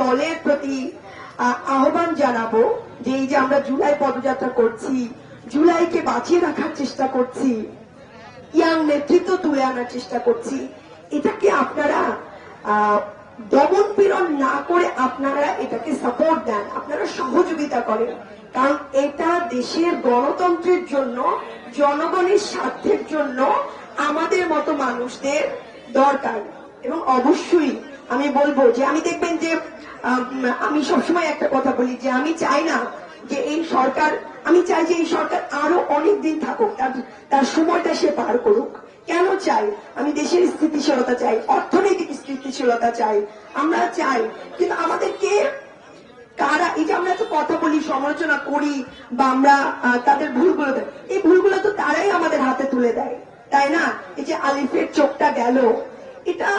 দলের প্রতি আহ্বান জানাবো যে এই যে আমরা জুলাই পদযাত্রা করছি, জুলাইকে বাঁচিয়ে রাখার চেষ্টা করছি, ইয়াং নেতৃত্ব তুলে আনার চেষ্টা করছি, এটাকে আপনারা দমন পীড়ন না করে আপনারা এটাকে সাপোর্ট দেন, আপনারা সহযোগিতা করেন। কারণ এটা দেশের গণতন্ত্রের জন্য, জনগণের স্বার্থের জন্য আমাদের মতো মানুষদের দরকার। এবং অবশ্যই আমি বলবো যে আমি দেখবেন যে আমি সবসময় একটা কথা বলি যে আমি চাই না যে এই সরকার, আমি চাই যে এই সরকার আরো অনেক দিন থাকুক, তার সময়টা সে পার করুক। কেন চাই? আমি দেশের স্থিতিশীলতা চাই, অর্থনৈতিক স্থিতিশীলতা চাই, আমরা চাই। কিন্তু আমাদেরকে কারা, এই যে আমরা তো কথা বলি, সমালোচনা করি বা আমরা তাদের ভুলগুলো, এই ভুলগুলো তো তারাই আমাদের হাতে তুলে দেয়, তাই না? এই যে আলিফের চোখটা গেল, এটা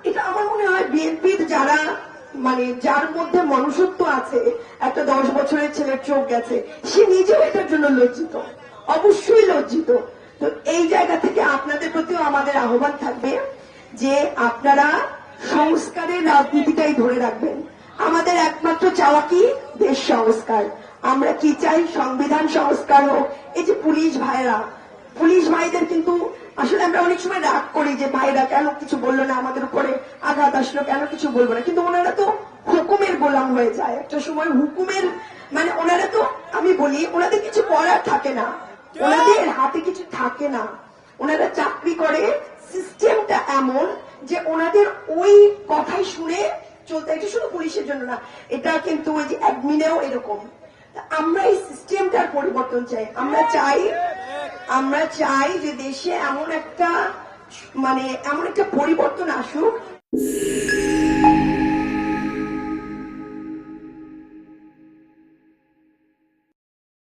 এটা আমার মনে হয় বিএনপির যারা, মানে যার মধ্যে মনুষ্যত্ব আছে, একটা 10 বছরের ছেলের চোখ গেছে, সে নিজেও এটার জন্য লজ্জিত, অবশ্যই লজ্জিত। তো এই জায়গা থেকে আপনাদের প্রতিও আমাদের আহ্বান থাকবে যে আপনারা সংস্কারের রাজনীতিটাই ধরে রাখবেন। আমাদের একমাত্র চাওয়া কি? দেশ সংস্কার। আমরা কি চাই? সংবিধান সংস্কার হোক। এই যে পুলিশ ভাইরা, পুলিশ ভাইদের কিন্তু আসলে আমরা অনেক সময় রাগ করি যে ভাইরা কেন কিছু বললো না, আমাদের উপরে আঘাত আসলো, কেন কিছু বলবো না, কিন্তু ওনারা তো হুকুমের গোলাম হয়ে যায় একটা সময়। হুকুমের মানে ওনারা তো, আমি বলি ওনাদের কিছু করার থাকে না, ওনাদের হাতে কিছু থাকে না, ওনারা চাকরি করে। সিস্টেমটা এমন যে ওনাদের ওই কথাই শুনে চলতে, এটা শুধু পুলিশের জন্য না, এটা কিন্তু ওই যে অ্যাডমিনেও এরকম। আমরা এই সিস্টেমটার পরিবর্তন চাই। আমরা চাই যে দেশে এমন একটা, মানে এমন একটা পরিবর্তন আসুক।